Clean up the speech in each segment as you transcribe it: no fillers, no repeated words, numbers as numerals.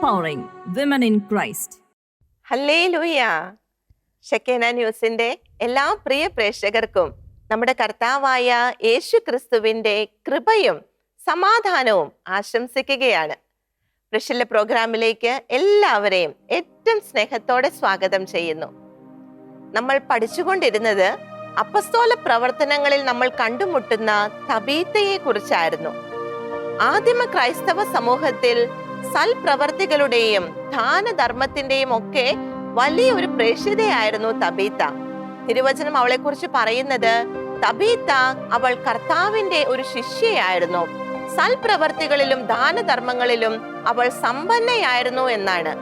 empowering women in Christ. Hallelujah. Shekinah ന്യൂസിന്റെ എല്ലാ പ്രിയ പ്രേക്ഷകർക്കും നമ്മുടെ കർത്താവായ യേശു ക്രിസ്തുവിന്റെ കൃപയും സമാധാനവും ആശംസിക്കുകയാണ്. പ്രശ്ന പ്രോഗ്രാമിലേക്ക് എല്ലാവരെയും ഏറ്റവും സ്നേഹത്തോടെ സ്വാഗതം ചെയ്യുന്നു. നമ്മൾ പഠിച്ചുകൊണ്ടിരുന്നത് അപ്പസ്തോല പ്രവർത്തനങ്ങളിൽ നമ്മൾ കണ്ടുമുട്ടുന്ന തബീത്തയെ കുറിച്ചായിരുന്നു. ആദിമ ക്രൈസ്തവ സമൂഹത്തിൽ സൽപ്രവർത്തികളുടെയും ദാനധർമ്മത്തിന്റെയും ഒക്കെ വലിയൊരു പ്രേക്ഷിതയായിരുന്നു തബീത്ത. തിരുവചനം അവളെ കുറിച്ച് പറയുന്നത് തബീത്ത അവൾ കർത്താവിന്റെ ഒരു ശിഷ്യയായിരുന്നു, സൽപ്രവർത്തികളിലും ദാനധർമ്മങ്ങളിലും അവൾ സമ്പന്നയായിരുന്നു എന്നാണ്.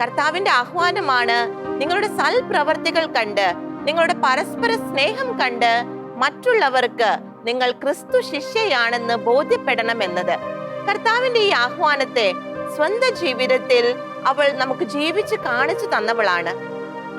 കർത്താവിന്റെ ആഹ്വാനമാണ് നിങ്ങളുടെ സൽപ്രവർത്തികൾ കണ്ട്, നിങ്ങളുടെ പരസ്പര സ്നേഹം കണ്ട് മറ്റുള്ളവർക്ക് നിങ്ങൾ ക്രിസ്തു ശിഷ്യയാണെന്ന് ബോധ്യപ്പെടണം എന്നത്. കർത്താവിന്റെ ഈ ആഹ്വാനത്തെ സ്വന്തം ജീവിതത്തിൽ അവൾ നമുക്ക് ജീവിച്ച് കാണിച്ചു തന്നവളാണ്.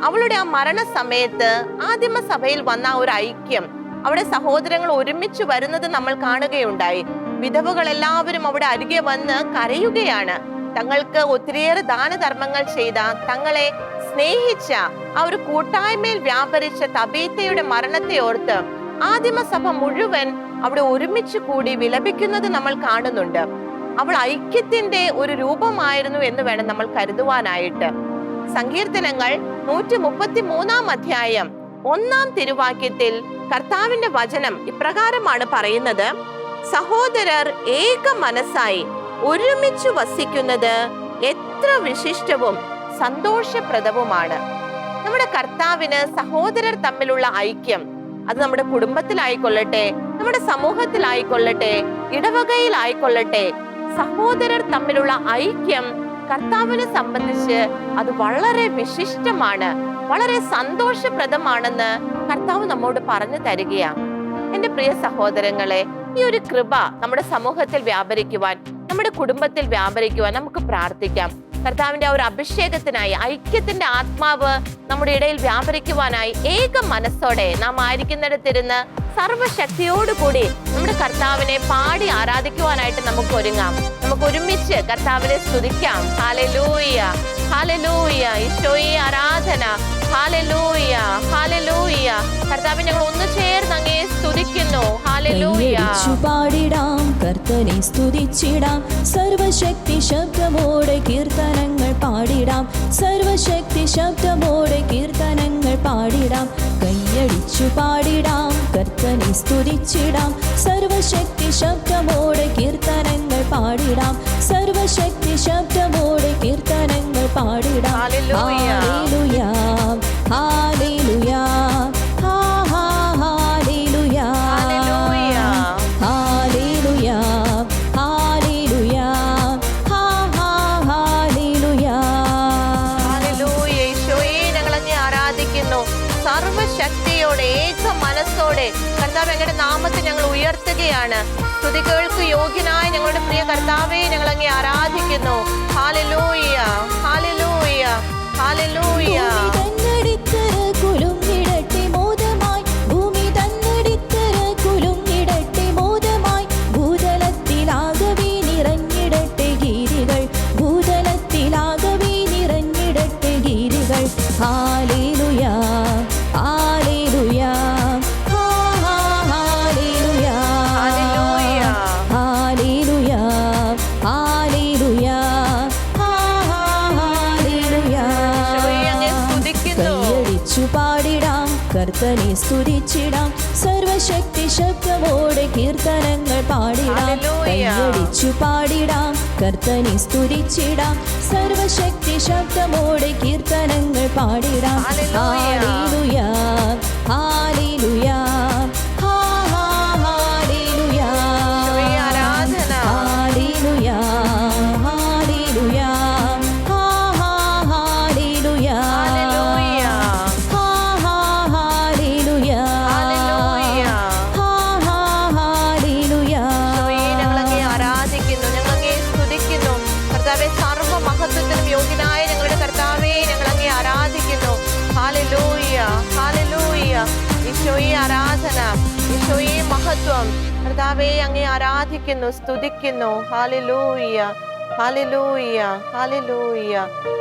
അവളുടെ ആ മരണസമയത്ത് ആദിമസഭയിൽ വന്ന ഒരു ഐക്യം, അവിടെ സഹോദരങ്ങൾ ഒരുമിച്ച് വരുന്നത് നമ്മൾ കാണുകയുണ്ടായി. വിധവകൾ എല്ലാവരും അവിടെ അരികെ വന്ന് കരയുകയാണ്. തങ്ങൾക്ക് ഒത്തിരിയേറെ ദാനധർമ്മങ്ങൾ ചെയ്ത, തങ്ങളെ സ്നേഹിച്ച ആ ഒരു കൂട്ടായ്മയിൽ വ്യാപരിച്ച തബീത്തയുടെ മരണത്തെ ഓർത്ത് ആദിമസഭ മുഴുവൻ അവിടെ ഒരുമിച്ച് കൂടി വിലപിക്കുന്നത് നമ്മൾ കാണുന്നുണ്ട്. അവൾ ഐക്യത്തിന്റെ ഒരു രൂപമായിരുന്നു എന്ന് വേണം നമ്മൾ കരുതുവാനായിട്ട്. സങ്കീർത്തനങ്ങൾ 133 അധ്യായം 1 തിരുവാക്യത്തിൽ കർത്താവിന്റെ വചനം ഇപ്രകാരമാണ് പറയുന്നത്: സഹോദരർ ഏക മനസ്സായി ഒരുമിച്ച് വസിക്കുന്നത് എത്ര വിശിഷ്ടവും സന്തോഷപ്രദവുമാണ്. നമ്മുടെ കർത്താവിന് സഹോദരർ തമ്മിലുള്ള ഐക്യം, അത് നമ്മുടെ കുടുംബത്തിലായിക്കൊള്ളട്ടെ, നമ്മുടെ സമൂഹത്തിലായിക്കൊള്ളട്ടെ, ഇടവകയിലായിക്കൊള്ളട്ടെ, സഹോദരർ തമ്മിലുള്ള ഐക്യം കർത്താവിനെ സംബന്ധിച്ച് അത് വളരെ വിശിഷ്ടമാണ്, വളരെ സന്തോഷപ്രദമാണെന്ന് കർത്താവ് നമ്മോട് പറഞ്ഞു തരികയാണ്. എന്റെ പ്രിയ സഹോദരങ്ങളെ, ഈ ഒരു കൃപ നമ്മുടെ സമൂഹത്തിൽ വ്യാപരിക്കുവാൻ, നമ്മുടെ കുടുംബത്തിൽ വ്യാപരിക്കുവാൻ നമുക്ക് പ്രാർത്ഥിക്കാം. കർത്താവിന്റെ ആ ഒരു അഭിഷേകത്തിനായി, ഐക്യത്തിന്റെ ആത്മാവ് നമ്മുടെ ഇടയിൽ വ്യാപരിക്കുവാനായി ഏക മനസ്സോടെ നാം ആയിരിക്കുന്നിടത്തിരുന്ന് സർവശക്തിയോടുകൂടി നമ്മുടെ കർത്താവിനെ പാടി ആരാധിക്കുവാനായിട്ട് നമുക്ക് ഒരുങ്ങാം. നമുക്ക് ഒരുമിച്ച് കർത്താവിനെ സ്തുതിക്കാം. ഹല്ലേലൂയ, ഹല്ലേലൂയ, ഈശോയെ ആരാധന. Hallelujah, hallelujah. കർത്താവിനെ ഞങ്ങൾ ഒന്ന് ചേർന്ന് അങ്ങേ സ്തുതിക്കുന്നു. ഹല്ലേലൂയ. പാടിടാം, കർത്തനെ സ്തുതിച്ചിടാം, സർവശക്തി ശബ്ദമോടെ കീർത്തനങ്ങൾ പാടിടാം, സർവശക്തി ശബ്ദമോടെ കീർത്തനങ്ങൾ പാടിടാം. കൈയടിച്ചു പാടിടാം, കർത്തനെ സ്തുതിച്ചിടാം, സർവശക്തി ശബ്ദമോടെ കീർത്തനങ്ങൾ പാടിടാം, സർവശക്തി ശബ്ദമോടെ കീർത്തനങ്ങൾ പാടിടാം. Hallelujah, hallelujah, hallelujah, hallelujah, hallelujah, hallelujah, hallelujah. ഈശോയെ ഞങ്ങൾ അങ്ങേ ആരാധിക്കുന്നു. സർവശക്തിയോടെ ഏക മനസ്സോടെ കർത്താവ് അങ്ങയുടെ നാമത്തെ ഞങ്ങൾ ഉയർത്തുകയാണ്. സ്തുതികൾക്ക് യോഗ്യനായ ഞങ്ങളുടെ പ്രിയ കർത്താവെ ഞങ്ങൾ അങ്ങേ ആരാധിക്കുന്നു. Hallelujah, hallelujah, hallelujah. കുലുങ്ങിടട്ടെ മോദമായി, ഭൂമി തന്നടിത്തര കുലുങ്ങിടട്ടെ മോദമായി, ഭൂതലത്തിലാകവേ നിറഞ്ഞിടട്ടെ ഗീരികൾ, ഭൂതലത്തിലാകവേ നിറഞ്ഞിടട്ടെ ഗീരികൾ. Hallelujah, hallelujah, hallelujah, hallelujah, hallelujah, hallelujah, hallelujah. കൈയടിച്ചു പാടിടാം, കർത്തനെ സ്തുതിച്ചിടാം, സർവശക്തി ശബ്ദമോടെ കീർത്തനങ്ങൾ പാടിടാം. കൈയടിച്ചു പാടിടാം, കർത്തനെ സ്തുതിച്ചിടാം, സർവശക്തി ശബ്ദമോടെ കീർത്തനങ്ങൾ പാടിടാം. ഹല്ലേലൂയ, ഹല്ലേലൂയ, ഹല്ലേലൂയ, ആരാധന. Hallelujah, hallelujah, hallelujah, hallelujah, hallelujah, hallelujah. Hallelujah. ഈശോയെ ഞങ്ങൾ അങ്ങേ ആരാധിക്കുന്നു, ഞങ്ങൾ അങ്ങേ സ്തുതിക്കുന്നു. കർത്താവേ, സർവ്വ മഹത്വത്തിനും യോഗ്യനായ ഞങ്ങളുടെ കർത്താവേ ഞങ്ങൾ അങ്ങേ ആരാധിക്കുന്നു. Hallelujah, hallelujah. ഈശോയെ ആരാധന, ഈശോയെ മഹത്വം. കർത്താവേ അങ്ങേ ആരാധിക്കുന്നു, സ്തുതിക്കുന്നു. Hallelujah, hallelujah, hallelujah.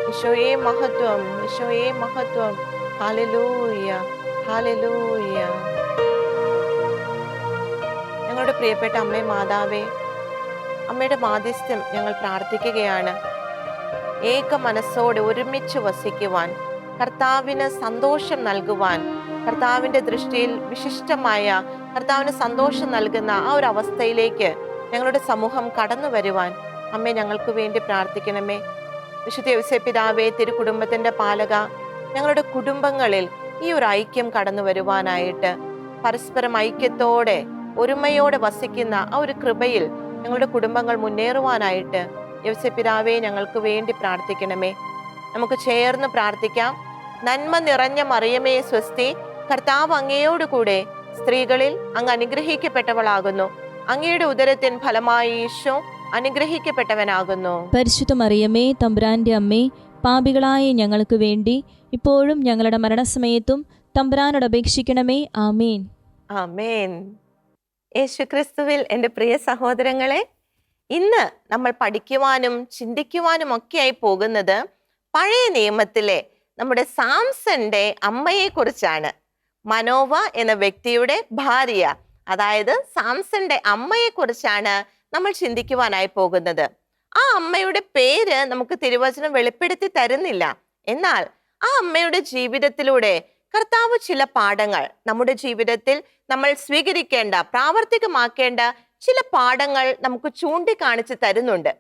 ഈശോയെ മഹത്വം, ഈശോയെ മഹത്വം. Hallelujah, hallelujah. ഞങ്ങളുടെ പ്രിയപ്പെട്ട അമ്മേ മാതാവേ, അമ്മയുടെ മാധ്യസ്ഥ്യം ഞങ്ങൾ പ്രാർത്ഥിക്കുകയാണ്. ഏക മനസ്സോടെ ഒരുമിച്ച് വസിക്കുവാൻ, കർത്താവിന് സന്തോഷം നൽകുവാൻ, കർത്താവിൻ്റെ ദൃഷ്ടിയിൽ വിശിഷ്ടമായ കർത്താവിന് സന്തോഷം നൽകുന്ന ആ ഒരു അവസ്ഥയിലേക്ക് ഞങ്ങളുടെ സമൂഹം കടന്നു വരുവാൻ അമ്മേ ഞങ്ങൾക്ക് വേണ്ടി പ്രാർത്ഥിക്കണമേ. വിശുദ്ധ യോസേപ്പ് പിതാവേ, തിരുകുടുംബത്തിൻ്റെ പാലക, ഞങ്ങളുടെ കുടുംബങ്ങളിൽ ഈ ഒരു ഐക്യം കടന്നു വരുവാനായിട്ട്, പരസ്പരം ഐക്യത്തോടെ ഒരുമയോടെ വസിക്കുന്ന ആ ഒരു കൃപയിൽ ഞങ്ങളുടെ കുടുംബങ്ങൾ മുന്നേറുവാനായിട്ട് യോസേപ്പ് പിതാവേ ഞങ്ങൾക്ക് വേണ്ടി പ്രാർത്ഥിക്കണമേ. നമുക്ക് ചേർന്ന് പ്രാർത്ഥിക്കാം. നന്മ നിറഞ്ഞ മറിയമേ സ്വസ്തി, കർത്താവ് അങ്ങയോടുകൂടെ സ്ത്രീകളിൽ അങ്ങ് അനുഗ്രഹിക്കപ്പെട്ടവളാകുന്നു. അങ്ങയുടെ ഉദരത്തിൻ ഫലമായി ഈശോ അനുഗ്രഹിക്കപ്പെട്ടവനാകുന്നു. പരിശുദ്ധ മറിയമേ, തമ്പുരാന്റെ അമ്മേ, പാപികളായ ഞങ്ങൾക്ക് വേണ്ടി ഇപ്പോഴും ഞങ്ങളുടെ മരണസമയത്തും തമ്പുരാനോട് അപേക്ഷിക്കണമേ. ആമേൻ. ആമേൻ. യേശുക്രിസ്തുവിൽ എൻ്റെ പ്രിയ സഹോദരങ്ങളെ, ഇന്ന് നമ്മൾ പഠിക്കുവാനും ചിന്തിക്കുവാനും ഒക്കെയായി പോകുന്നത് പഴയ നിയമത്തിലെ നമ്മുടെ സാംസന്റെ അമ്മയെ കുറിച്ചാണ്. മനോവ എന്ന വ്യക്തിയുടെ ഭാര്യ, അതായത് സാംസന്റെ അമ്മയെ കുറിച്ചാണ് നമ്മൾ ചിന്തിക്കുവാനായി പോകുന്നത്. ആ അമ്മയുടെ പേര് നമുക്ക് തിരുവചനം വെളിപ്പെടുത്തി തരുന്നില്ല. എന്നാൽ ആ അമ്മയുടെ ജീവിതത്തിലൂടെ കർത്താവ് ചില പാഠങ്ങൾ നമ്മുടെ ജീവിതത്തിൽ നമ്മൾ സ്വീകരിക്കേണ്ട, പ്രാവർത്തികമാക്കേണ്ട ചില പാഠങ്ങൾ നമുക്ക് ചൂണ്ടിക്കാണിച്ച് തരുന്നുണ്ട്.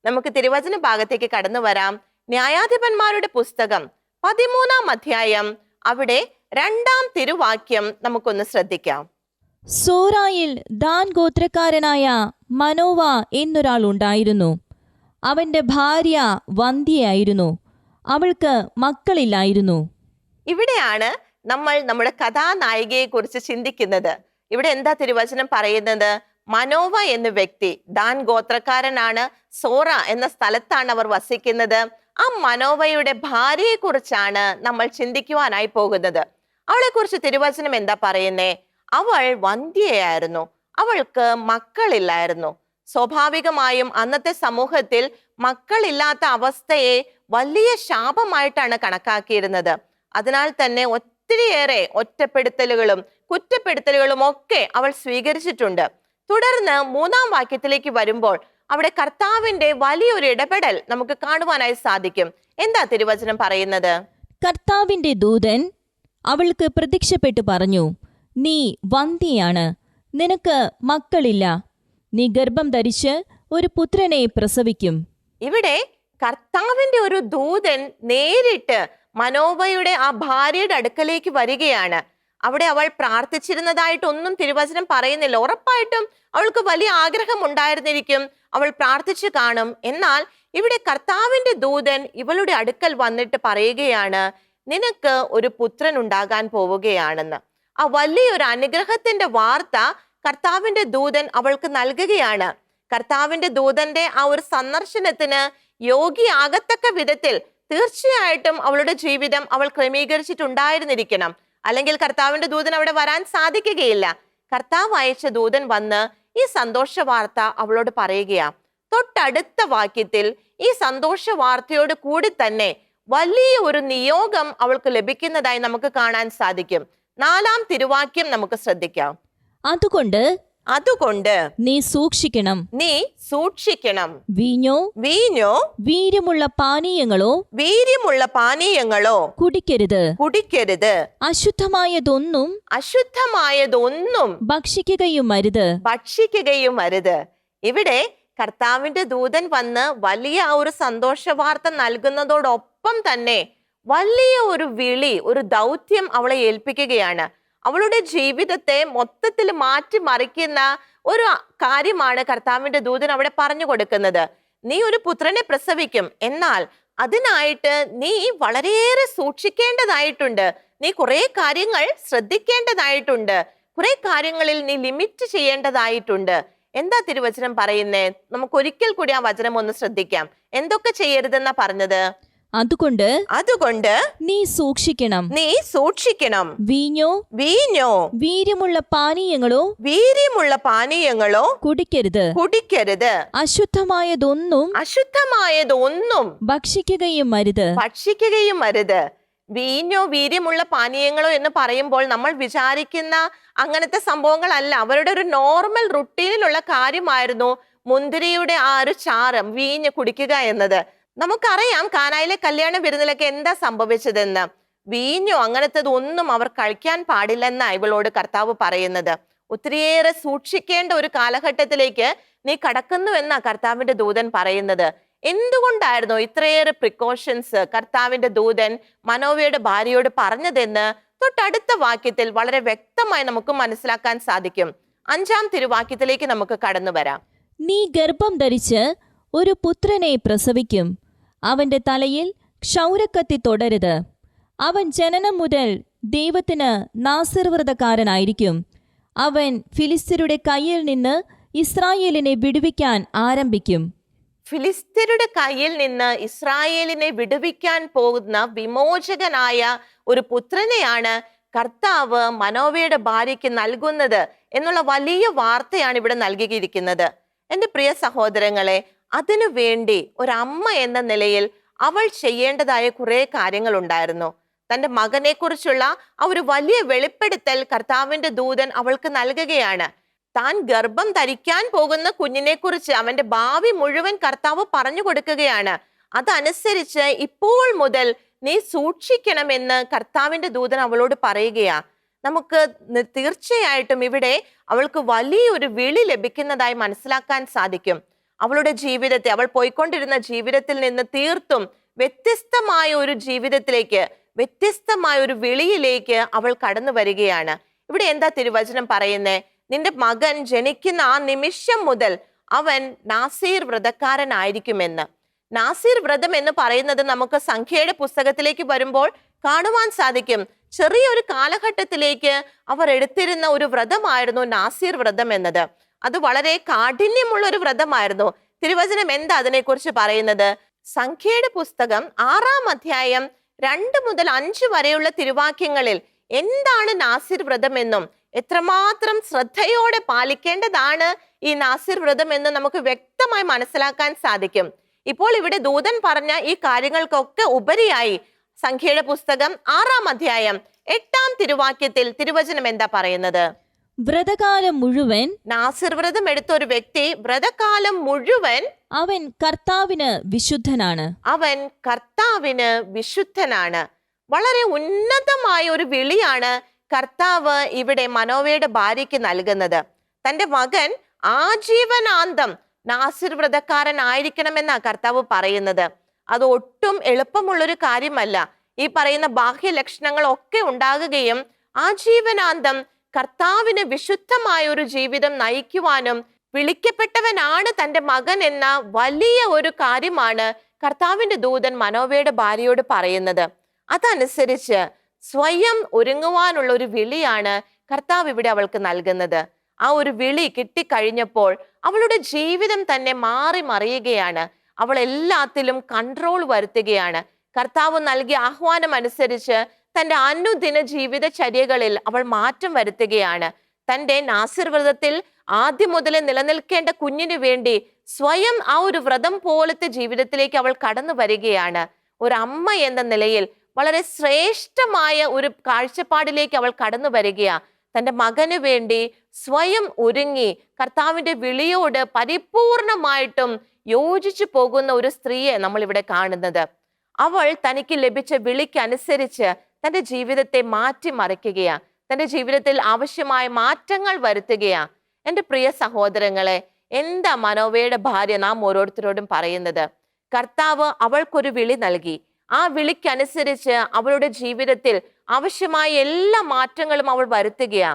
നമുക്ക് തിരുവചന ഭാഗത്തേക്ക് കടന്നു വരാം. ന്യായാധിപന്മാരുടെ പുസ്തകം 13-ാം അധ്യായം, അവിടെ 2-ാം തിരുവാക്യം നമുക്കൊന്ന് ശ്രദ്ധിക്കാം. സോറായിൽ ദാൻ ഗോത്രക്കാരനായ മനോവ എന്നൊരാൾ ഉണ്ടായിരുന്നു. അവന്റെ ഭാര്യ വന്ധ്യയായിരുന്നു, അവൾക്ക് മക്കളില്ലായിരുന്നു. ഇവിടെയാണ് നമ്മൾ നമ്മുടെ കഥാനായികയെ കുറിച്ച് ചിന്തിക്കുന്നത്. ഇവിടെ എന്താ തിരുവചനം പറയുന്നത്? മനോവ എന്ന വ്യക്തി ദാൻ ഗോത്രക്കാരനാണ്. സോറ എന്ന സ്ഥലത്താണ് അവർ വസിക്കുന്നത്. ആ മനോവയുടെ ഭാര്യയെ കുറിച്ചാണ് നമ്മൾ ചിന്തിക്കുവാനായി പോകുന്നത്. അവളെ കുറിച്ച് തിരുവചനം എന്താ പറയുന്നേ? അവൾ വന്ധ്യയായിരുന്നു, അവൾക്ക് മക്കളില്ലായിരുന്നു. സ്വാഭാവികമായും അന്നത്തെ സമൂഹത്തിൽ മക്കളില്ലാത്ത അവസ്ഥയെ വലിയ ശാപമായിട്ടാണ് കണക്കാക്കിയിരുന്നത്. അതിനാൽ തന്നെ ഒത്തിരിയേറെ ഒറ്റപ്പെടുത്തലുകളും കുറ്റപ്പെടുത്തലുകളും ഒക്കെ അവൾ സ്വീകരിച്ചിട്ടുണ്ട്. തുടർന്ന് 3-ാം വാക്യത്തിലേക്ക് വരുമ്പോൾ അവിടെ കർത്താവിന്റെ വലിയൊരു ഇടപെടൽ നമുക്ക് കാണുവാനായി സാധിക്കും. എന്താ തിരുവചനം പറയുന്നത്? കർത്താവിന്റെ ദൂതൻ അവൾക്ക് പ്രത്യക്ഷപ്പെട്ടു പറഞ്ഞു, നീ വന്ധ്യയാണ്, നിനക്ക് മക്കളില്ല, നീ ഗർഭം ധരിച്ച് ഒരു പുത്രനെ പ്രസവിക്കും. ഇവിടെ കർത്താവിന്റെ ഒരു ദൂതൻ നേരിട്ട് മനോവയുടെ ആ ഭാര്യയുടെ അടുക്കലേക്ക് വരികയാണ്. അവിടെ അവൾ പ്രാർത്ഥിച്ചിരുന്നതായിട്ടൊന്നും തിരുവചനം പറയുന്നില്ല. ഉറപ്പായിട്ടും അവൾക്ക് വലിയ ആഗ്രഹം ഉണ്ടായിരുന്നിരിക്കും, അവൾ പ്രാർത്ഥിച്ചു കാണും. എന്നാൽ ഇവിടെ കർത്താവിന്റെ ദൂതൻ ഇവളുടെ അടുക്കൽ വന്നിട്ട് പറയുകയാണ്, നിനക്ക് ഒരു പുത്രൻ ഉണ്ടാകാൻ പോവുകയാണെന്ന്. ആ വലിയൊരു അനുഗ്രഹത്തിന്റെ വാർത്ത കർത്താവിന്റെ ദൂതൻ അവൾക്ക് നൽകുകയാണ്. കർത്താവിന്റെ ദൂതന്റെ ആ ഒരു സന്ദർശനത്തിന് യോഗ്യയാകത്തക്ക വിധത്തിൽ തീർച്ചയായിട്ടും അവളുടെ ജീവിതം അവൾ ക്രമീകരിച്ചിട്ടുണ്ടായിരുന്നിരിക്കണം. അല്ലെങ്കിൽ കർത്താവിന്റെ ദൂതൻ അവിടെ വരാൻ സാധിക്കുകയില്ല. കർത്താവ് അയച്ച ദൂതൻ വന്ന് ഈ സന്തോഷ വാർത്ത അവളോട് പറയുകയാ. തൊട്ടടുത്ത വാക്യത്തിൽ ഈ സന്തോഷ വാർത്തയോട് കൂടി തന്നെ വലിയ ഒരു നിയോഗം അവൾക്ക് ലഭിക്കുന്നതായി നമുക്ക് കാണാൻ സാധിക്കും. 4-ാം തിരുവാക്യം നമുക്ക് ശ്രദ്ധിക്കാം. അതുകൊണ്ട് നീ സൂക്ഷിക്കണം, വീഞ്ഞോ വീര്യമുള്ള പാനീയങ്ങളോ കുടിക്കരുത്, അശുദ്ധമായതൊന്നും ഭക്ഷിക്കുകയും അരുത്. ഇവിടെ കർത്താവിന്റെ ദൂതൻ വന്ന് വലിയ ഒരു സന്തോഷ വാർത്ത നൽകുന്നതോടൊപ്പം തന്നെ വലിയ ഒരു വിളി, ഒരു ദൗത്യം അവളെ ഏൽപ്പിക്കുകയാണ്. അവളുടെ ജീവിതത്തെ മൊത്തത്തിൽ മാറ്റിമറിക്കുന്ന ഒരു കാര്യമാണ് കർത്താവിന്റെ ദൂതൻ അവിടെ പറഞ്ഞു കൊടുക്കുന്നത്. നീ ഒരു പുത്രനെ പ്രസവിക്കും, എന്നാൽ അതിനായിട്ട് നീ വളരെയേറെ സൂക്ഷിക്കേണ്ടതായിട്ടുണ്ട്. നീ കുറെ കാര്യങ്ങൾ ശ്രദ്ധിക്കേണ്ടതായിട്ടുണ്ട്, കുറെ കാര്യങ്ങളിൽ നീ ലിമിറ്റ് ചെയ്യേണ്ടതായിട്ടുണ്ട്. എന്താ തിരുവചനം പറയുന്നേ? നമുക്ക് ഒരിക്കൽ കൂടി ആ വചനം ഒന്ന് ശ്രദ്ധിക്കാം. എന്തൊക്കെ ചെയ്യരുതെന്നാ പറഞ്ഞത്? അതുകൊണ്ട് നീ സൂക്ഷിക്കണം. വീഞ്ഞോ വീര്യമുള്ള പാനീയങ്ങളോ കുടിക്കരുത്. അശുദ്ധമായതൊന്നും ഭക്ഷിക്കുകയും അരുത്. വീഞ്ഞോ വീര്യമുള്ള പാനീയങ്ങളോ എന്ന് പറയുമ്പോൾ നമ്മൾ വിചാരിക്കുന്ന അങ്ങനത്തെ സംഭവങ്ങളല്ല. അവരുടെ ഒരു നോർമൽ റുട്ടീനിലുള്ള കാര്യമായിരുന്നു മുന്തിരിയുടെ ആ ഒരു ചാരം വീഞ്ഞ് കുടിക്കുക എന്നത്. നമുക്കറിയാം കാനായിലെ കല്യാണ വിരുന്നിലൊക്കെ എന്താ സംഭവിച്ചതെന്ന്. വീഞ്ഞോ അങ്ങനത്തത് ഒന്നും അവർ കഴിക്കാൻ പാടില്ലെന്നാണ് ഇവളോട് കർത്താവ് പറയുന്നത്. ഒത്തിരിയേറെ സൂക്ഷിക്കേണ്ട ഒരു കാലഘട്ടത്തിലേക്ക് നീ കടക്കുന്നുവെന്നാ കർത്താവിന്റെ ദൂതൻ പറയുന്നത്. എന്തുകൊണ്ടായിരുന്നു ഇത്രയേറെ പ്രിക്കോഷൻസ് കർത്താവിന്റെ ദൂതൻ മനോവയുടെ ഭാര്യയോട് പറഞ്ഞതെന്ന് തൊട്ടടുത്ത വാക്യത്തിൽ വളരെ വ്യക്തമായി നമുക്ക് മനസ്സിലാക്കാൻ സാധിക്കും. 5-ാം തിരുവാക്യത്തിലേക്ക് നമുക്ക് കടന്നു വരാം. നീ ഗർഭം ധരിച്ച് ഒരു പുത്രനെ പ്രസവിക്കും. അവന്റെ തലയിൽ ക്ഷൗരക്കത്തി തൊടരുത്. അവൻ ജനനം മുതൽ ദൈവത്തിന് നാസീർവ്രതക്കാരനായിരിക്കും. അവൻ ഫിലിസ്ത്യരുടെ കയ്യിൽ നിന്ന് ഇസ്രായേലിനെ വിടുവിക്കാൻ ആരംഭിക്കും. ഫിലിസ്ത്യരുടെ കയ്യിൽ നിന്ന് ഇസ്രായേലിനെ വിടുവിക്കാൻ പോകുന്ന വിമോചകനായ ഒരു പുത്രനെയാണ് കർത്താവ് മനോവയുടെ ഭാര്യയ്ക്ക് നൽകുന്നത് എന്നുള്ള വലിയ വാർത്തയാണ് ഇവിടെ നൽകിയിരിക്കുന്നത്. എൻ്റെ പ്രിയ സഹോദരങ്ങളെ, അതിനു വേണ്ടി ഒരമ്മ എന്ന നിലയിൽ അവൾ ചെയ്യേണ്ടതായ കുറെ കാര്യങ്ങൾ ഉണ്ടായിരുന്നു. തൻ്റെ മകനെ കുറിച്ചുള്ള ആ ഒരു വലിയ വെളിപ്പെടുത്തൽ കർത്താവിന്റെ ദൂതൻ അവൾക്ക് നൽകുകയാണ്. താൻ ഗർഭം ധരിക്കാൻ പോകുന്ന കുഞ്ഞിനെ കുറിച്ച് അവന്റെ ഭാവി മുഴുവൻ കർത്താവ് പറഞ്ഞു കൊടുക്കുകയാണ്. അതനുസരിച്ച് ഇപ്പോൾ മുതൽ നീ സൂക്ഷിക്കണമെന്ന് കർത്താവിന്റെ ദൂതൻ അവളോട് പറയുകയാ. നമുക്ക് തീർച്ചയായിട്ടും ഇവിടെ അവൾക്ക് വലിയൊരു വിളി ലഭിക്കുന്നതായി മനസ്സിലാക്കാൻ സാധിക്കും. അവളുടെ ജീവിതത്തെ, അവൾ പോയിക്കൊണ്ടിരുന്ന ജീവിതത്തിൽ നിന്ന് തീർത്തും വ്യത്യസ്തമായ ഒരു ജീവിതത്തിലേക്ക്, വ്യത്യസ്തമായ ഒരു വിളിയിലേക്ക് അവൾ കടന്നു വരികയാണ്. ഇവിടെ എന്താ തിരുവചനം പറയുന്നേ? നിന്റെ മകൻ ജനിക്കുന്ന ആ നിമിഷം മുതൽ അവൻ നാസീർ വ്രതക്കാരനായിരിക്കുമെന്ന്. നാസീർ വ്രതം എന്ന് പറയുന്നത് നമുക്ക് സംഖ്യയുടെ പുസ്തകത്തിലേക്ക് വരുമ്പോൾ കാണുവാൻ സാധിക്കും. ചെറിയൊരു കാലഘട്ടത്തിലേക്ക് അവർ എടുത്തിരുന്ന ഒരു വ്രതമായിരുന്നു നാസീർ വ്രതം എന്നത്. അത് വളരെ കാഠിന്യമുള്ള ഒരു വ്രതമായിരുന്നു. തിരുവചനം എന്താ അതിനെക്കുറിച്ച് പറയുന്നത്? സംഖ്യയുടെ പുസ്തകം 6-ാം അധ്യായം 2 മുതൽ 5 വരെയുള്ള തിരുവാക്യങ്ങളിൽ എന്താണ് നാസീർ വ്രതം എന്നും എത്രമാത്രം ശ്രദ്ധയോടെ പാലിക്കേണ്ടതാണ് ഈ നാസീർ വ്രതം എന്ന് നമുക്ക് വ്യക്തമായി മനസ്സിലാക്കാൻ സാധിക്കും. ഇപ്പോൾ ഇവിടെ ദൂതൻ പറഞ്ഞ ഈ കാര്യങ്ങൾക്കൊക്കെ ഉപരിയായി സംഖ്യയുടെ പുസ്തകം 6-ാം അധ്യായം 8-ാം തിരുവാക്യത്തിൽ തിരുവചനം എന്താ പറയുന്നത്? വ്രതകാലം മുഴുവൻ നാസീർ വ്രതം എടുത്ത ഒരു വ്യക്തി വ്രതകാലം മുഴുവൻ അവൻ കർത്താവിന് വിശുദ്ധനാണ്. അവൻ കർത്താവിന് വിശുദ്ധനാണ്. വളരെ ഉന്നതമായ ഒരു വിളിയാണ് കർത്താവ് ഇവിടെ മനോവയുടെ ഭാര്യയ്ക്ക് നൽകുന്നത്. തന്റെ മകൻ ആജീവനാന്തം നാസീർ വ്രതക്കാരനായിരിക്കണമെന്നാ കർത്താവ് പറയുന്നത്. അത് ഒട്ടും എളുപ്പമുള്ളൊരു കാര്യമല്ല. ഈ പറയുന്ന ബാഹ്യ ലക്ഷണങ്ങളൊക്കെ ഉണ്ടാകുകയും ആജീവനാന്തം കർത്താവിന് വിശുദ്ധമായ ഒരു ജീവിതം നയിക്കുവാനും വിളിക്കപ്പെട്ടവനാണ് തൻ്റെ മകൻ എന്ന വലിയ ഒരു കാര്യമാണ് കർത്താവിന്റെ ദൂതൻ മനോവയുടെ ഭാര്യയോട് പറയുന്നത്. അതനുസരിച്ച് സ്വയം ഒരുങ്ങുവാനുള്ള ഒരു വിളിയാണ് കർത്താവ് ഇവിടെ അവൾക്ക് നൽകുന്നത്. ആ ഒരു വിളി കിട്ടിക്കഴിഞ്ഞപ്പോൾ അവളുടെ ജീവിതം തന്നെ മാറി മറിയുകയാണ്. അവൾ എല്ലാത്തിലും കൺട്രോൾ വരുത്തുകയാണ്. കർത്താവ് നൽകിയ ആഹ്വാനം അനുസരിച്ച് തൻ്റെ അനുദിന ജീവിതചര്യകളിൽ അവൾ മാറ്റം വരുത്തുകയാണ്. തൻ്റെ നാസീർ വ്രതത്തിൽ ആദ്യം മുതലേ നിലനിൽക്കേണ്ട കുഞ്ഞിനു വേണ്ടി സ്വയം ആ ഒരു വ്രതം പോലത്തെ ജീവിതത്തിലേക്ക് അവൾ കടന്നു വരികയാണ്. ഒരു അമ്മ എന്ന നിലയിൽ വളരെ ശ്രേഷ്ഠമായ ഒരു കാഴ്ചപ്പാടിലേക്ക് അവൾ കടന്നു വരികയാ. തൻ്റെ മകന് വേണ്ടി സ്വയം ഒരുങ്ങി കർത്താവിന്റെ വിളിയോട് പരിപൂർണമായിട്ടും യോജിച്ചു പോകുന്ന ഒരു സ്ത്രീയെ നമ്മൾ ഇവിടെ കാണുന്നത്. അവൾ തനിക്ക് ലഭിച്ച വിളിക്കനുസരിച്ച് തൻ്റെ ജീവിതത്തെ മാറ്റിമറിക്കുകയാ. തൻ്റെ ജീവിതത്തിൽ ആവശ്യമായ മാറ്റങ്ങൾ വരുത്തുകയാ. എൻ്റെ പ്രിയ സഹോദരങ്ങളെ, എന്താ മനോവയുടെ ഭാര്യ നാം ഓരോരുത്തരോടും പറയുന്നത്? കർത്താവ് അവൾക്കൊരു വിളി നൽകി. ആ വിളിക്കനുസരിച്ച് അവളുടെ ജീവിതത്തിൽ ആവശ്യമായ എല്ലാ മാറ്റങ്ങളും അവൾ വരുത്തുകയാ.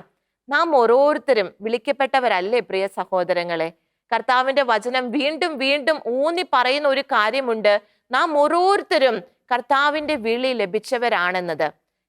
നാം ഓരോരുത്തരും വിളിക്കപ്പെട്ടവരല്ലേ പ്രിയ സഹോദരങ്ങളെ? കർത്താവിന്റെ വചനം വീണ്ടും വീണ്ടും ഊന്നി പറയുന്ന ഒരു കാര്യമുണ്ട്. നാം ഓരോരുത്തരും കർത്താവിന്റെ വിളി ലഭിച്ചവരാണെന്നത്.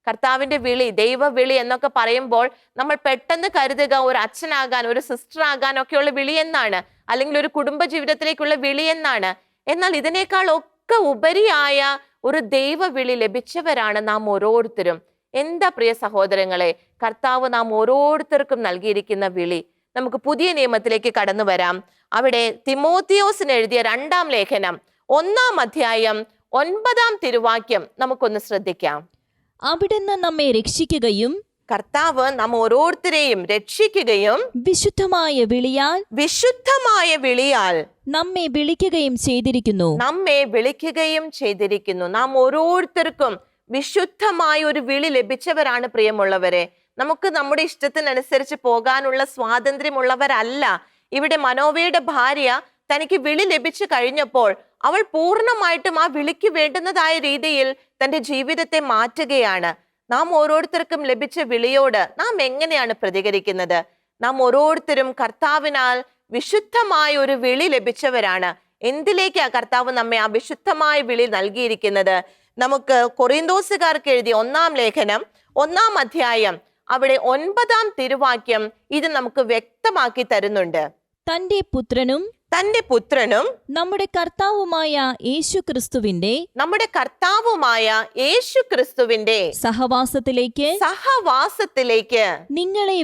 കർത്താവിന്റെ വിളി, ദൈവവിളി എന്നൊക്കെ പറയുമ്പോൾ നമ്മൾ പെട്ടെന്ന് കരുതുക ഒരു അച്ഛനാകാൻ, ഒരു സിസ്റ്റർ ആകാൻ ഒക്കെയുള്ള വിളി എന്നാണ്, അല്ലെങ്കിൽ ഒരു കുടുംബ ജീവിതത്തിലേക്കുള്ള വിളി എന്നാണ്. എന്നാൽ ഇതിനേക്കാൾ ഒക്കെ ഉപരിയായ ഒരു ദൈവവിളി ലഭിച്ചവരാണ് നാം ഓരോരുത്തരും. എന്താ പ്രിയ സഹോദരങ്ങളെ, കർത്താവ് നാം ഓരോരുത്തർക്കും നൽകിയിരിക്കുന്ന വിളി. നമുക്ക് പുതിയ നിയമത്തിലേക്ക് കടന്നു വരാം. അവിടെ തിമോത്തിയോസിന് എഴുതിയ 2-ാം ലേഖനം 1-ാം അധ്യായം 9-ാം തിരുവാക്യം നമുക്കൊന്ന് ശ്രദ്ധിക്കാം. അവിടുന്ന് നമ്മെ രക്ഷിക്കുകയും കർത്താവ് നാം ഓരോരുത്തരെയും രക്ഷിക്കുകയും വിശുദ്ധമായ വിളിയാൽ നമ്മെ വിളിക്കുകയും ചെയ്തിരിക്കുന്നു. നാം ഓരോരുത്തർക്കും വിശുദ്ധമായ ഒരു വിളി ലഭിച്ചവരാണ് പ്രിയമുള്ളവരെ. നമുക്ക് നമ്മുടെ ഇഷ്ടത്തിനനുസരിച്ച് പോകാനുള്ള സ്വാതന്ത്ര്യമുള്ളവരല്ല. ഇവിടെ മനോവയുടെ ഭാര്യ തനിക്ക് വിളി ലഭിച്ചു കഴിഞ്ഞപ്പോൾ അവൾ പൂർണ്ണമായിട്ടും ആ വിളിക്ക് വേണ്ടുന്നതായ രീതിയിൽ തന്റെ ജീവിതത്തെ മാറ്റുകയാണ്. നാം ഓരോരുത്തർക്കും ലഭിച്ച വിളിയോട് നാം എങ്ങനെയാണ് പ്രതികരിക്കുന്നത്? നാം ഓരോരുത്തരും കർത്താവിനാൽ വിശുദ്ധമായ ഒരു വിളി ലഭിച്ചവരാണ്. എന്തിലേക്കാ കർത്താവ് നമ്മെ ആ വിശുദ്ധമായ വിളി നൽകിയിരിക്കുന്നത്? നമുക്ക് കൊറിന്തോസുകാർക്ക് എഴുതിയ 1-ാം ലേഖനം 1-ാം അധ്യായം അവിടെ 9-ാം തിരുവാക്യം ഇത് നമുക്ക് വ്യക്തമാക്കി തരുന്നുണ്ട്. തന്റെ പുത്രനും നമ്മുടെ കർത്താവുമായ യേശു ക്രിസ്തുവിന്റെ സഹവാസത്തിലേക്ക് നിങ്ങളെ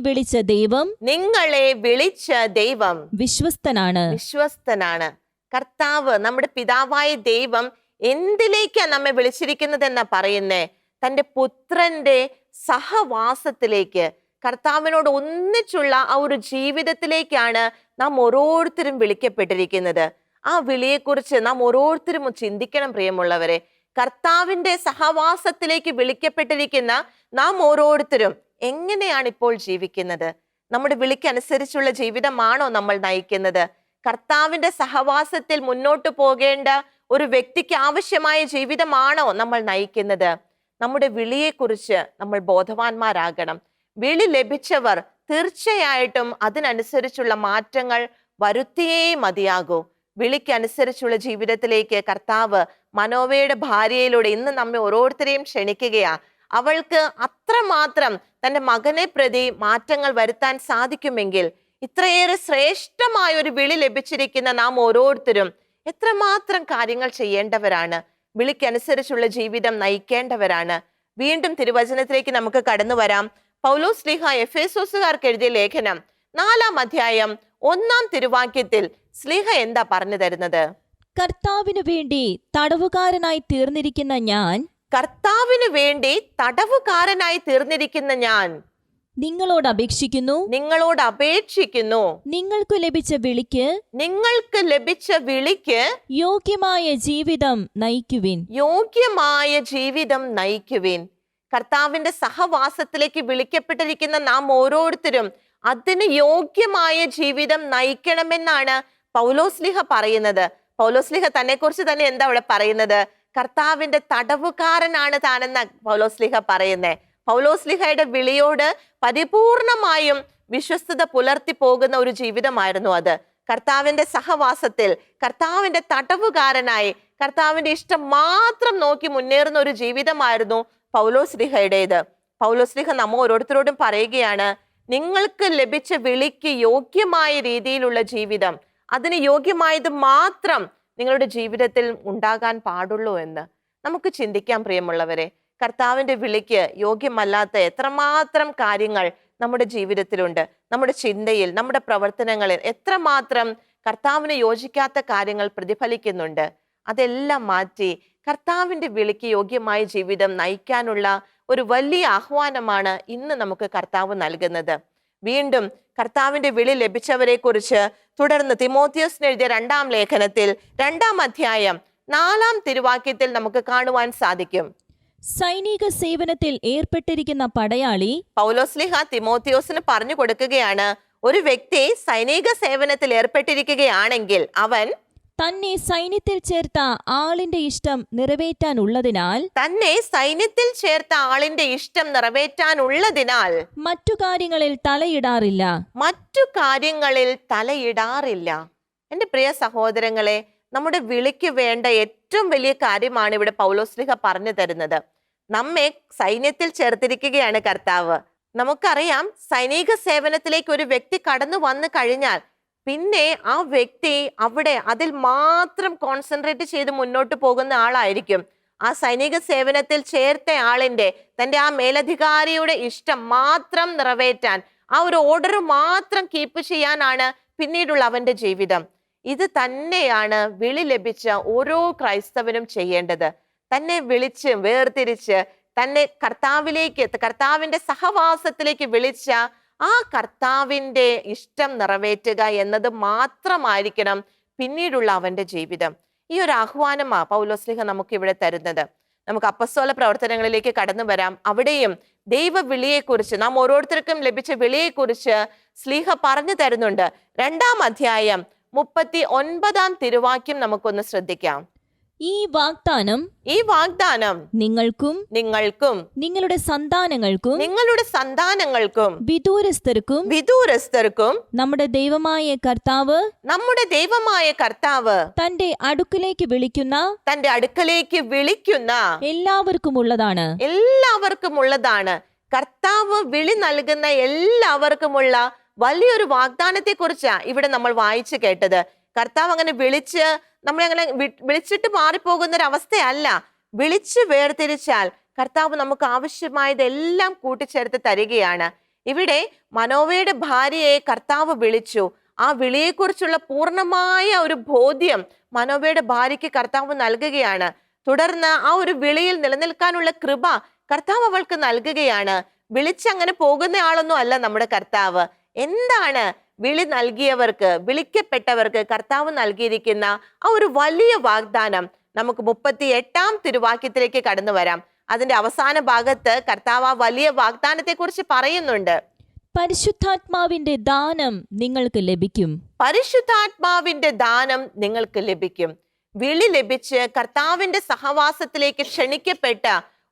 വിളിച്ച ദൈവം വിശ്വസ്തനാണ്. കർത്താവ് നമ്മുടെ പിതാവായ ദൈവം എന്തിലേക്കാ നമ്മെ വിളിച്ചിരിക്കുന്നത് എന്നാ പറയുന്നേ? തന്റെ പുത്രന്റെ സഹവാസത്തിലേക്ക്, കർത്താവിനോട് ഒന്നിച്ചുള്ള ആ ഒരു ജീവിതത്തിലേക്കാണ് നാം ഓരോരുത്തരും വിളിക്കപ്പെട്ടിരിക്കുന്നത്. ആ വിളിയെക്കുറിച്ച് നാം ഓരോരുത്തരും ചിന്തിക്കണം പ്രിയമുള്ളവരെ. കർത്താവിന്റെ സഹവാസത്തിലേക്ക് വിളിക്കപ്പെട്ടിരിക്കുന്ന നാം ഓരോരുത്തരും എങ്ങനെയാണ് ഇപ്പോൾ ജീവിക്കുന്നത്? നമ്മുടെ വിളിക്കനുസരിച്ചുള്ള ജീവിതമാണോ നമ്മൾ നയിക്കുന്നത്? കർത്താവിന്റെ സഹവാസത്തിൽ മുന്നോട്ട് പോകേണ്ട ഒരു വ്യക്തിക്ക് ആവശ്യമായ ജീവിതമാണോ നമ്മൾ നയിക്കുന്നത്? നമ്മുടെ വിളിയെക്കുറിച്ച് നമ്മൾ ബോധവാന്മാരാകണം. വിളി ലഭിച്ചവർ തീർച്ചയായിട്ടും അതിനനുസരിച്ചുള്ള മാറ്റങ്ങൾ വരുത്തിയേ മതിയാകൂ. വിളിക്കനുസരിച്ചുള്ള ജീവിതത്തിലേക്ക് കർത്താവ് മനോവയുടെ ഭാര്യയിലൂടെ ഇന്ന് നമ്മെ ഓരോരുത്തരെയും ക്ഷണിക്കുകയാ. അവൾക്ക് അത്രമാത്രം തന്റെ മകനെ പ്രതി മാറ്റങ്ങൾ വരുത്താൻ സാധിക്കുമെങ്കിൽ ഇത്രയേറെ ശ്രേഷ്ഠമായ ഒരു വിളി ലഭിച്ചിരിക്കുന്ന നാം ഓരോരുത്തരും എത്രമാത്രം കാര്യങ്ങൾ ചെയ്യേണ്ടവരാണ്. വിളിക്കനുസരിച്ചുള്ള ജീവിതം നയിക്കേണ്ടവരാണ്. വീണ്ടും തിരുവചനത്തിലേക്ക് നമുക്ക് കടന്നു വരാം. പൗലോസ് ശ്ലീഹ എഫേസോസുകാർക്ക് എഴുതിയ ലേഖനം 4-ാം അധ്യായം 1-ാം തിരുവാക്യത്തിൽ ശ്ലീഹ എന്താ പറഞ്ഞു തരുന്നത്? കർത്താവിനു വേണ്ടി തടവുകാരനായി തീർന്നിരിക്കുന്ന ഞാൻ നിങ്ങളോട് അപേക്ഷിക്കുന്നു. നിങ്ങൾക്ക് ലഭിച്ച വിളിക്ക് യോഗ്യമായ ജീവിതം നയിക്കുവിൻ. കർത്താവിന്റെ സഹവാസത്തിലേക്ക് വിളിക്കപ്പെട്ടിരിക്കുന്ന നാം ഓരോരുത്തരും അതിന് യോഗ്യമായ ജീവിതം നയിക്കണമെന്നാണ് പൗലോസ്ലിഹ പറയുന്നത്. പൗലോസ്ലിഹ തന്നെ കുറിച്ച് തന്നെ എന്താ അവിടെ പറയുന്നത്? കർത്താവിന്റെ തടവുകാരനാണ് താനെന്ന പൗലോസ്ലിഹ പറയുന്നേ. പൗലോസ്ലിഹയുടെ വിളിയോട് പരിപൂർണമായും വിശ്വസ്തത പുലർത്തി പോകുന്ന ഒരു ജീവിതമായിരുന്നു അത്. കർത്താവിന്റെ സഹവാസത്തിൽ കർത്താവിന്റെ തടവുകാരനായി കർത്താവിന്റെ ഇഷ്ടം മാത്രം നോക്കി മുന്നേറുന്ന ഒരു ജീവിതമായിരുന്നു പൗലോസ്ലിഹയുടേത്. പൗലോസ്ലിഹ നമ്മ ഓരോരുത്തരോടും പറയുകയാണ്, നിങ്ങൾക്ക് ലഭിച്ച വിളിക്ക് യോഗ്യമായ രീതിയിലുള്ള ജീവിതം, അതിന് യോഗ്യമായത് മാത്രം നിങ്ങളുടെ ജീവിതത്തിൽ ഉണ്ടാകാൻ പാടുള്ളൂ എന്ന് നമുക്ക് ചിന്തിക്കാം പ്രിയമുള്ളവരെ. കർത്താവിന്റെ വിളിക്ക് യോഗ്യമല്ലാത്ത എത്രമാത്രം കാര്യങ്ങൾ നമ്മുടെ ജീവിതത്തിലുണ്ട്. നമ്മുടെ ചിന്തയിൽ, നമ്മുടെ പ്രവർത്തനങ്ങളിൽ എത്രമാത്രം കർത്താവിന് യോജിക്കാത്ത കാര്യങ്ങൾ പ്രതിഫലിക്കുന്നുണ്ട്. അതെല്ലാം മാറ്റി കർത്താവിന്റെ വിളിക്ക് യോഗ്യമായ ജീവിതം നയിക്കാനുള്ള ഒരു വലിയ ആഹ്വാനമാണ് ഇന്ന് നമുക്ക് കർത്താവ് നൽകുന്നത്. വീണ്ടും കർത്താവിന്റെ വിളി ലഭിച്ചവരെ കുറിച്ച് തുടർന്ന് തിമോത്തിയോസിന് എഴുതിയ 2-ാം ലേഖനത്തിൽ 2-ാം അധ്യായം 4-ാം തിരുവാക്യത്തിൽ നമുക്ക് കാണുവാൻ സാധിക്കും. സൈനിക സേവനത്തിൽ ഏർപ്പെട്ടിരിക്കുന്ന പടയാളി, പൗലോസ്ലിഹ തിമോത്തിയോസിന് പറഞ്ഞു കൊടുക്കുകയാണ്, ഒരു വ്യക്തി സൈനിക സേവനത്തിൽ ഏർപ്പെട്ടിരിക്കുകയാണെങ്കിൽ അവൻ തന്നെ സൈന്യത്തിൽ ചേർത്ത ആളിന്റെ ഇഷ്ടം നിറവേറ്റാനുള്ളതിനാൽ മറ്റു കാര്യങ്ങളിൽ തലയിടാറില്ല. എന്റെ പ്രിയ സഹോദരങ്ങളെ, നമ്മുടെ വിളിക്ക് വേണ്ട ഏറ്റവും വലിയ കാര്യമാണ് ഇവിടെ പൗലോസ്ലിഹ പറഞ്ഞു തരുന്നത്. നമ്മെ സൈന്യത്തിൽ ചേർത്തിരിക്കുകയാണ് കർത്താവ്. നമുക്കറിയാം, സൈനിക സേവനത്തിലേക്ക് ഒരു വ്യക്തി കടന്നു വന്നു കഴിഞ്ഞാൽ പിന്നെ ആ വ്യക്തി അവിടെ അതിൽ മാത്രം കോൺസെൻട്രേറ്റ് ചെയ്ത് മുന്നോട്ട് പോകുന്ന ആളായിരിക്കും. ആ സൈനിക സേവനത്തിൽ ചേർത്ത ആളിന്റെ തന്റെ ആ മേലധികാരിയുടെ ഇഷ്ടം മാത്രം നിറവേറ്റാൻ, ആ ഒരു ഓർഡർ മാത്രം കീപ്പ് ചെയ്യാനാണ് പിന്നീടുള്ള അവന്റെ ജീവിതം. ഇത് തന്നെയാണ് വിളി ലഭിച്ച ഓരോ ക്രൈസ്തവനും ചെയ്യേണ്ടത്. തന്നെ വിളിച്ച് വേർതിരിച്ച് തന്നെ കർത്താവിന്റെ സഹവാസത്തിലേക്ക് വിളിച്ച ആ കർത്താവിന്റെ ഇഷ്ടം നിറവേറ്റുക എന്നത് മാത്രമായിരിക്കണം പിന്നീടുള്ള അവന്റെ ജീവിതം. ഈ ഒരു ആഹ്വാനമാ പൗലോസ്ലീഹ നമുക്ക് ഇവിടെ തരുന്നത്. നമുക്ക് അപ്പസ്തോല പ്രവർത്തനങ്ങളിലേക്ക് കടന്നു വരാം. അവിടെയും ദൈവ വിളിയെക്കുറിച്ച്, നാം ഓരോരുത്തർക്കും ലഭിച്ച വിളിയെക്കുറിച്ച് സ്ലീഹ പറഞ്ഞു തരുന്നുണ്ട്. 2-ാം അധ്യായം 39-ാം തിരുവാക്യം നമുക്കൊന്ന് ശ്രദ്ധിക്കാം. ഈ വാഗ്ദാനം നിങ്ങൾക്കും നിങ്ങളുടെ സന്താനങ്ങൾക്കും വിദൂരസ്ഥർക്കും നമ്മുടെ ദൈവമായ കർത്താവ് തന്റെ അടുക്കലേക്ക് വിളിക്കുന്ന എല്ലാവർക്കുമുള്ളതാണ്. കർത്താവ് വിളി നൽകുന്ന എല്ലാവർക്കുമുള്ള വലിയൊരു വാഗ്ദാനത്തെ കുറിച്ചാ ഇവിടെ നമ്മൾ വായിച്ചു കേട്ടത്. കർത്താവ് അങ്ങനെ നമ്മളങ്ങനെ വിളിച്ചിട്ട് മാറിപ്പോകുന്ന ഒരു അവസ്ഥയല്ല. വിളിച്ച് വേർതിരിച്ചാൽ കർത്താവ് നമുക്ക് ആവശ്യമായതെല്ലാം കൂട്ടിച്ചേർത്ത് തരികയാണ്. ഇവിടെ മനോവയുടെ ഭാര്യയെ കർത്താവ് വിളിച്ചു. ആ വിളിയെക്കുറിച്ചുള്ള പൂർണ്ണമായ ഒരു ബോധ്യം മനോവയുടെ ഭാര്യയ്ക്ക് കർത്താവ് നൽകുകയാണ്. തുടർന്ന് ആ ഒരു വിളിയിൽ നിലനിൽക്കാനുള്ള കൃപ കർത്താവ് അവൾക്ക് നൽകുകയാണ്. വിളിച്ചങ്ങനെ പോകുന്ന ആളൊന്നും അല്ല നമ്മുടെ കർത്താവ്. എന്താണ് വിളി നൽകിയവർക്ക്, വിളിക്കപ്പെട്ടവർക്ക് കർത്താവ് നൽകിയിരിക്കുന്ന ആ ഒരു വലിയ വാഗ്ദാനം? നമുക്ക് 38-ാം തിരുവാക്യത്തിലേക്ക് കടന്നു വരാം. അതിന്റെ അവസാന ഭാഗത്ത് കർത്താവ് ആ വലിയ വാഗ്ദാനത്തെ കുറിച്ച് പറയുന്നുണ്ട്. പരിശുദ്ധാത്മാവിന്റെ ദാനം നിങ്ങൾക്ക് ലഭിക്കും. വിളി ലഭിച്ച് കർത്താവിന്റെ സഹവാസത്തിലേക്ക് ക്ഷണിക്കപ്പെട്ട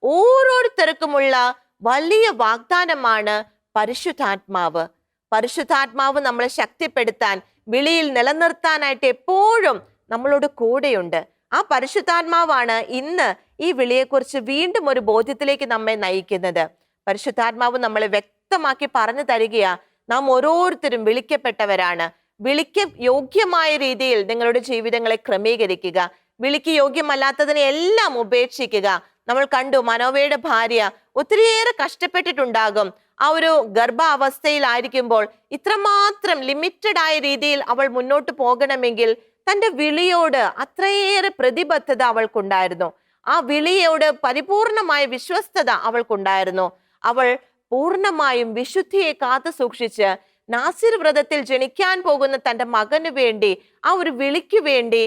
ഓരോരുത്തർക്കുമുള്ള വലിയ വാഗ്ദാനമാണ് പരിശുദ്ധാത്മാവ്. പരിശുദ്ധാത്മാവ് നമ്മളെ ശക്തിപ്പെടുത്താൻ, വിളിയിൽ നിലനിർത്താനായിട്ട് എപ്പോഴും നമ്മളോട് കൂടെയുണ്ട്. ആ പരിശുദ്ധാത്മാവാണ് ഇന്ന് ഈ വിളിയെക്കുറിച്ച് വീണ്ടും ഒരു ബോധ്യത്തിലേക്ക് നമ്മെ നയിക്കുന്നത്. പരിശുദ്ധാത്മാവ് നമ്മളെ വ്യക്തമാക്കി പറഞ്ഞു തരികയാ, നാം ഓരോരുത്തരും വിളിക്കപ്പെട്ടവരാണ്. വിളിക്ക് യോഗ്യമായ രീതിയിൽ നിങ്ങളുടെ ജീവിതങ്ങളെ ക്രമീകരിക്കുക. വിളിക്ക് യോഗ്യമല്ലാത്തതിനെ എല്ലാം ഉപേക്ഷിക്കുക. നമ്മൾ കണ്ടു, മനോവയുടെ ഭാര്യ ഒത്തിരിയേറെ കഷ്ടപ്പെട്ടിട്ടുണ്ടാകും. ആ ഒരു ഗർഭാവസ്ഥയിലായിരിക്കുമ്പോൾ ഇത്രമാത്രം ലിമിറ്റഡ് ആയ രീതിയിൽ അവൾ മുന്നോട്ട് പോകണമെങ്കിൽ തന്റെ വിളിയോട് അത്രയേറെ പ്രതിബദ്ധത അവൾക്കുണ്ടായിരുന്നു. ആ വിളിയോട് പരിപൂർണമായ വിശ്വസ്തത അവൾക്കുണ്ടായിരുന്നു. അവൾ പൂർണ്ണമായും വിശുദ്ധിയെ കാത്തു സൂക്ഷിച്ച് നാസിർ വ്രതത്തിൽ ജനിക്കാൻ പോകുന്ന തന്റെ മകന് വേണ്ടി, ആ ഒരു വിളിക്ക് വേണ്ടി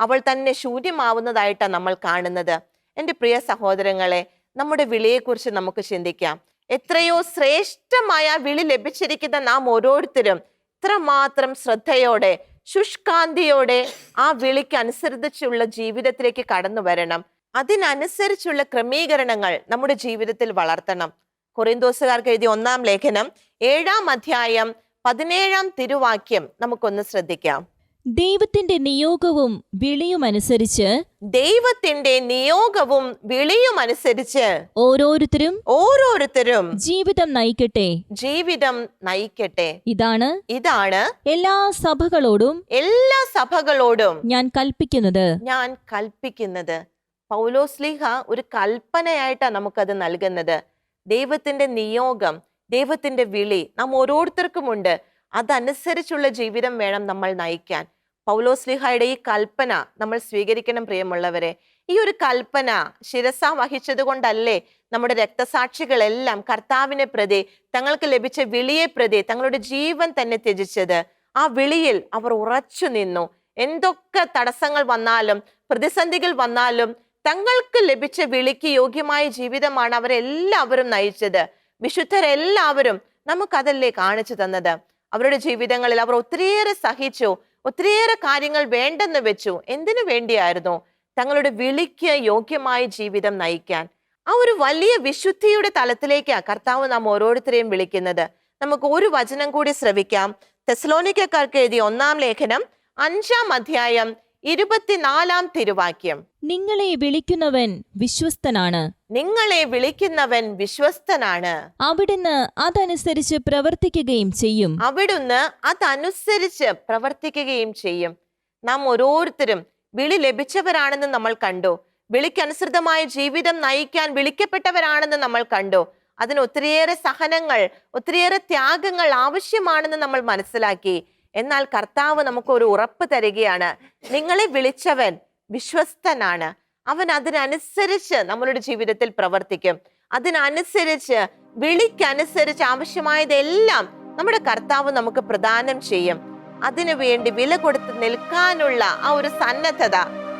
അവൾ തന്നെ ശൂന്യമാവുന്നതായിട്ടാണ് നമ്മൾ കാണുന്നത്. എൻ്റെ പ്രിയ സഹോദരങ്ങളെ, നമ്മുടെ വിളിയെക്കുറിച്ച് നമുക്ക് ചിന്തിക്കാം. എത്രയോ ശ്രേഷ്ഠമായ വിളി ലഭിച്ചിരിക്കുന്ന നാം ഓരോരുത്തരും ഇത്രമാത്രം ശ്രദ്ധയോടെ, ശുഷ്കാന്തിയോടെ ആ വിളിക്ക് അനുസരിച്ചുള്ള ജീവിതത്തിലേക്ക് കടന്നു വരണം. അതിനനുസരിച്ചുള്ള ക്രമീകരണങ്ങൾ നമ്മുടെ ജീവിതത്തിൽ വളർത്തണം. കൊറിന്തോസുകാർക്ക് എഴുതിയ 1-ാം ലേഖനം 7-ാം അധ്യായം 17-ാം തിരുവാക്യം നമുക്കൊന്ന് ശ്രദ്ധിക്കാം. ദൈവത്തിന്റെ നിയോഗവും വിളിയുമനുസരിച്ച് ഓരോരുത്തരും ജീവിതം നയിക്കട്ടെ. ഇതാണ് എല്ലാ സഭകളോടും ഞാൻ കൽപ്പിക്കുന്നത്. പൗലോസ്ലീഹ ഒരു കൽപ്പനയായിട്ടാണ് നമുക്കത് നൽകുന്നത്. ദൈവത്തിന്റെ നിയോഗം, ദൈവത്തിന്റെ വിളി നാം ഓരോരുത്തർക്കുമുണ്ട്. അതനുസരിച്ചുള്ള ജീവിതം വേണം നമ്മൾ നയിക്കാൻ. പൗലോസ്ലീഹയുടെ ഈ കൽപ്പന നമ്മൾ സ്വീകരിക്കണം പ്രിയമുള്ളവരെ. ഈ ഒരു കൽപ്പന ശിരസ വഹിച്ചത് കൊണ്ടല്ലേ നമ്മുടെ രക്തസാക്ഷികളെല്ലാം കർത്താവിനെ പ്രതി, തങ്ങൾക്ക് ലഭിച്ച വിളിയെ പ്രതി തങ്ങളുടെ ജീവൻ തന്നെ ത്യജിച്ചത്. ആ വിളിയിൽ അവർ ഉറച്ചു നിന്നു. എന്തൊക്കെ തടസ്സങ്ങൾ വന്നാലും പ്രതിസന്ധികൾ വന്നാലും തങ്ങൾക്ക് ലഭിച്ച വിളിക്ക് യോഗ്യമായ ജീവിതമാണ് അവരെല്ലാവരും നയിച്ചത്. വിശുദ്ധരെല്ലാവരും നമുക്കതല്ലേ കാണിച്ചു തന്നത്. അവരുടെ ജീവിതങ്ങളിൽ അവർ ഒത്തിരിയേറെ സഹിച്ചു, ഒത്തിരിയേറെ കാര്യങ്ങൾ വേണ്ടെന്ന് വെച്ചു. എന്തിനു വേണ്ടിയായിരുന്നു? തങ്ങളുടെ വിളിക്ക് യോഗ്യമായ ജീവിതം നയിക്കാൻ. ആ ഒരു വലിയ വിശുദ്ധിയുടെ തലത്തിലേക്കാണ് കർത്താവ് നാം ഓരോരുത്തരെയും വിളിക്കുന്നത്. നമുക്ക് ഒരു വചനം കൂടി ശ്രവിക്കാം. തെസ്സലോനിക്കക്കാർക്ക് എഴുതിയ 1-ാം ലേഖനം 5-ാം അധ്യായം 24-ാം തിരുവാക്യം. നിങ്ങളെ വിളിക്കുന്നവൻ വിശ്വസ്തനാണ്. അവിടുന്ന് അതനുസരിച്ച് പ്രവർത്തിക്കുകയും ചെയ്യും. നാം ഓരോരുത്തരും വിളി ലഭിച്ചവരാണെന്ന് നമ്മൾ കണ്ടു. വിളിക്കനുസൃതമായ ജീവിതം നയിക്കാൻ വിളിക്കപ്പെട്ടവരാണെന്ന് നമ്മൾ കണ്ടു. അതിന് ഒത്തിരിയേറെ സഹനങ്ങൾ, ഒത്തിരിയേറെ ത്യാഗങ്ങൾ ആവശ്യമാണെന്ന് നമ്മൾ മനസ്സിലാക്കി. എന്നാൽ കർത്താവ് നമുക്ക് ഒരു ഉറപ്പ് തരികയാണ്. നിങ്ങളെ വിളിച്ചവൻ വിശ്വസ്തനാണ്. അവൻ അതിനനുസരിച്ച് നമ്മളുടെ ജീവിതത്തിൽ പ്രവർത്തിക്കും. അതിനനുസരിച്ച്, വിളിക്കനുസരിച്ച് ആവശ്യമായതെല്ലാം നമ്മുടെ കർത്താവ് നമുക്ക് പ്രദാനം ചെയ്യും. അതിനു വേണ്ടി വില കൊടുത്ത് നിൽക്കാനുള്ള ആ ഒരു സന്നദ്ധത,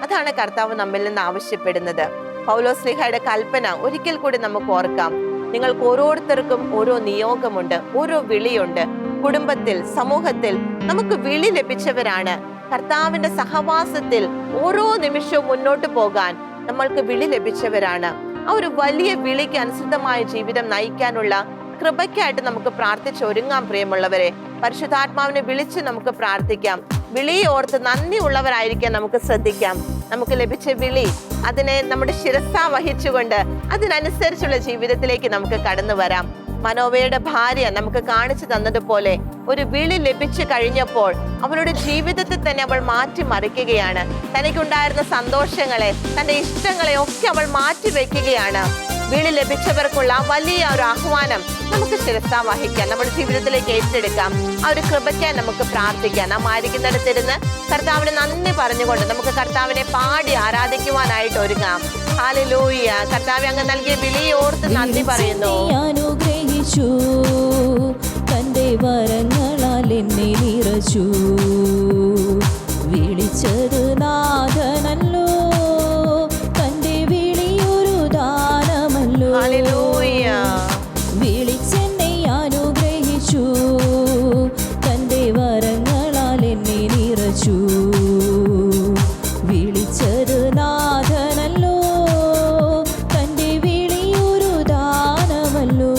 അതാണ് കർത്താവ് നമ്മിൽ നിന്ന് ആവശ്യപ്പെടുന്നത്. പൗലോസ്ലീഹയുടെ കൽപ്പന ഒരിക്കൽ കൂടി നമുക്ക് ഓർക്കാം. നിങ്ങൾക്ക് ഓരോരുത്തർക്കും ഓരോ നിയോഗമുണ്ട്, ഓരോ വിളിയുണ്ട്. കുടുംബത്തിൽ, സമൂഹത്തിൽ നമുക്ക് വിളി ലഭിച്ചവരാണ്. കർത്താവിന്റെ സഹവാസത്തിൽ ഓരോ നിമിഷവും മുന്നോട്ട് പോകാൻ നമ്മൾക്ക് വിളി ലഭിച്ചവരാണ്. ആ ഒരു വലിയ വിളിക്ക് അനുസൃതമായ ജീവിതം നയിക്കാനുള്ള കൃപയ്ക്കായിട്ട് നമുക്ക് പ്രാർത്ഥിച്ചൊരുങ്ങാം. പ്രിയമുള്ളവരെ, പരിശുദ്ധാത്മാവിനെ വിളിച്ച് നമുക്ക് പ്രാർത്ഥിക്കാം. വിളിയെ ഓർത്ത് നന്ദി ഉള്ളവരായിരിക്കാൻ നമുക്ക് ശ്രദ്ധിക്കാം. നമുക്ക് ലഭിച്ച വിളി, അതിനെ നമ്മുടെ ശിരസാ വഹിച്ചുകൊണ്ട് അതിനനുസരിച്ചുള്ള ജീവിതത്തിലേക്ക് നമുക്ക് കടന്നു വരാം. മനോവയുടെ ഭാര്യ നമുക്ക് കാണിച്ചു തന്നതുപോലെ ഒരു വിളി ലഭിച്ചു കഴിഞ്ഞപ്പോൾ അവളുടെ ജീവിതത്തെ തന്നെ അവൾ മാറ്റി മറിക്കുകയാണ്. തനിക്കുണ്ടായിരുന്ന സന്തോഷങ്ങളെ, തന്റെ ഇഷ്ടങ്ങളെ ഒക്കെ അവൾ മാറ്റി വെക്കുകയാണ്. വിളി ലഭിച്ചവർക്കുള്ള വലിയ ഒരു ആഹ്വാനം നമുക്ക് ശിരസാ വഹിക്കാം, നമ്മുടെ ജീവിതത്തിലേക്ക് ഏറ്റെടുക്കാം. ആ ഒരു കൃപയ്ക്കാൻ നമുക്ക് പ്രാർത്ഥിക്കാം. നാം ആയിരിക്കുന്നിടത്തിരുന്ന് കർത്താവിന് നന്ദി പറഞ്ഞുകൊണ്ട് നമുക്ക് കർത്താവിനെ പാടി ആരാധിക്കുവാനായിട്ട് ഒരുങ്ങാം. ഹല്ലേലൂയ. കർത്താവേ, അങ്ങ് നൽകിയ വിളിയെ ഓർത്ത് നന്ദി പറയുന്നു. അനുഗ്രഹിച്ചു, തന്റെ വരങ്ങളാൽ എന്നെ നിറച്ചു. വിളിച്ചത് നാഥനല്ലോ, തന്റെ വിളിയൊരു ദാനമല്ലോ. ഹല്ലേലൂയ. വിളിച്ചെന്നെ അനുഗ്രഹിച്ചു, തന്റെ വരങ്ങളാൽ എന്നെ നിറച്ചു. വിളിച്ചത് നാഥനല്ലോ, തന്റെ വിളിയൊരു ദാനമല്ലോ.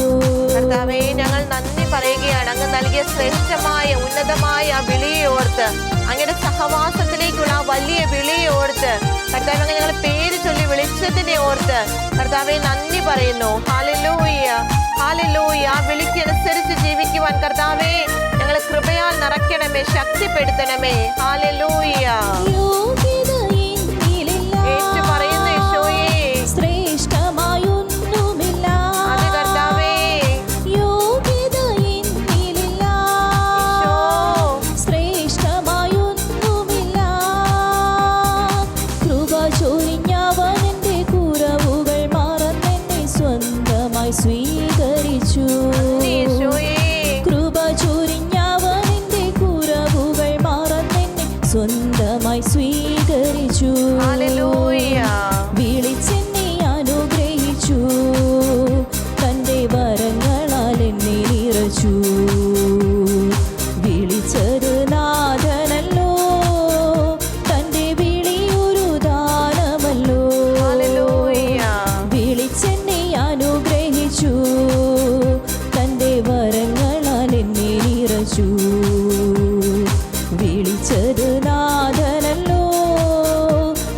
കർത്താവേ, ഞങ്ങൾ നന്ദി പറയുകയാണ്. അങ്ങ് നൽകിയ ശ്രേഷ്ഠമായ ഉന്നതമായ വിളിയെ ഓർത്ത്, അങ്ങയുടെ സഹവാസത്തിലേക്കുള്ള ആ വലിയ വിളിയെ ഓർത്ത്, കർത്താവേ, അങ്ങ് ഞങ്ങളെ പേര് ചൊല്ലി വിളിച്ചതിനെ ഓർത്ത് കർത്താവേ നന്ദി പറയുന്നു. Hallelujah, hallelujah. ആ വിളിക്കനുസരിച്ച് ജീവിക്കുവാൻ കർത്താവേ ഞങ്ങളെ കൃപയാൽ നിറയ്ക്കണമേ, ശക്തിപ്പെടുത്തണമേ. ഹല്ലേലൂയ. ഏറ്റു പറയുന്നു യേശോയേ, ശ്രേഷ്ഠമായൊന്നുമില്ല. അത് കർത്താവേ, യോഗ്യത എന്നിലില്ല. ശ്രേഷ്ഠമായൊന്നുമില്ല. കൃപ ചൊരിഞ്ഞവനെന്റെ കുറവുകൾ മറന്നെന്നെ സ്വന്തമായി സ്വീകരിച്ചു. യേശോയേ. കൃപ ചൊരിഞ്ഞവനെന്റെ കുറവുകൾ മറന്നെന്നെ സ്വന്തമായി സ്വീകരിച്ചു. ഹല്ലേലൂയ. വിളിച്ചെന്നെ അനുഗ്രഹിച്ചു, തന്റെ വരങ്ങളാൽ എന്നെ നിറച്ചു. വിളിച്ചത് നാഥനല്ലോ, തന്റെ വിളിയൊരു ദാനമല്ലോ. ഹല്ലേലൂയ. വിളിച്ചെന്നെ അനുഗ്രഹിച്ചു, തന്റെ വരങ്ങളാൽ എന്നെ നിറച്ചു. വിളിച്ചത് നാഥനല്ലോ,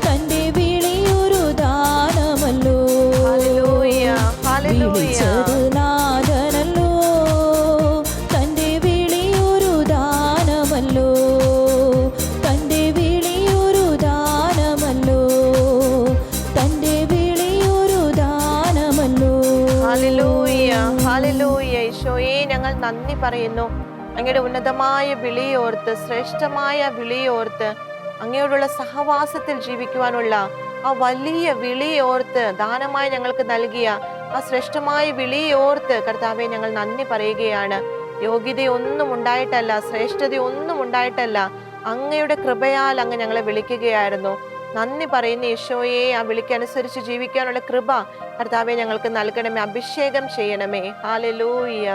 തന്റെ വിളിയൊരു ദാനമല്ലോ. ഹല്ലേലൂയ. ഹല്ലേലൂയ. വിളിച്ചത് നാഥനല്ലോ, തന്റെ വിളിയൊരു ദാനമല്ലോ. തന്റെ വിളിയൊരു ദാനമല്ലോ. തന്റെ വിളിയൊരു ദാനമല്ലോ. ഹല്ലേലൂയ. ഹല്ലേലൂയ. ഈശോയെ, ഞങ്ങൾ നന്ദി പറയുന്നു. അങ്ങയുടെ ഉന്നതമായ വിളിയോർത്ത്, ശ്രേഷ്ഠമായ വിളിയോർത്ത്, അങ്ങയോടുള്ള സഹവാസത്തിൽ ജീവിക്കുവാനുള്ള ആ വലിയ വിളിയോർത്ത്, ദാനമായി ഞങ്ങൾക്ക് നൽകിയ ആ ശ്രേഷ്ഠമായ വിളിയോർത്ത് കർത്താവെ ഞങ്ങൾ നന്ദി പറയുകയാണ്. യോഗ്യതയൊന്നും ഉണ്ടായിട്ടല്ല, ശ്രേഷ്ഠതയൊന്നും ഉണ്ടായിട്ടല്ല, അങ്ങയുടെ കൃപയാൽ അങ്ങ് ഞങ്ങളെ വിളിക്കുകയായിരുന്നു. നന്ദി പറയുന്ന ഈശോയെ, ആ വിളിക്കനുസരിച്ച് ജീവിക്കാനുള്ള കൃപ കർത്താവെ ഞങ്ങൾക്ക് നൽകണമേ, അഭിഷേകം ചെയ്യണമേ. Hallelujah,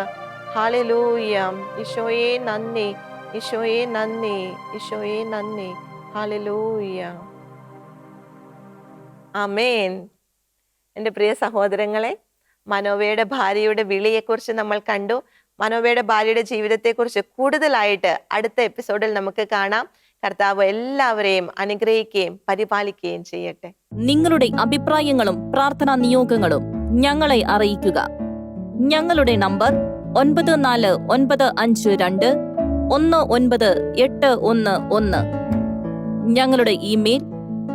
hallelujah. ഈശോയെ നന്ദി, ഈശോയെ നന്ദി, ഈശോയെ നന്ദി. ഹല്ലേലൂയ. ആമേൻ. എൻ്റെ പ്രിയ സഹോദരങ്ങളെ, മനോവയുടെ ഭാര്യയുടെ വിളിയെക്കുറിച്ച് നമ്മൾ കണ്ടു. മനോവയുടെ ഭാര്യയുടെ ജീവിതത്തെക്കുറിച്ച് കൂടുതലായിട്ട് അടുത്ത എപ്പിസോഡിൽ നമുക്ക് കാണാം. കർത്താവ് എല്ലാവരെയും അനുഗ്രഹിക്കുകയും പരിപാലിക്കുകയും ചെയ്യട്ടെ. നിങ്ങളുടെ അഭിപ്രായങ്ങളും പ്രാർത്ഥനാ നിയോഗങ്ങളും ഞങ്ങളെ അറിയിക്കുക. ഞങ്ങളുടെ നമ്പർ 9495219811. ഞങ്ങളുടെ ഇമെയിൽ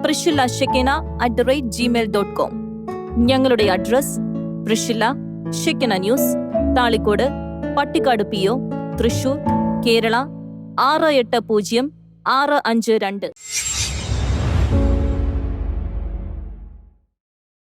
priscilla@gmail.com. ഞങ്ങളുടെ address പ്രിഷില്ല Shekinah news, Thalikkode, Pattikkad PO, Thrissur, Kerala 680652.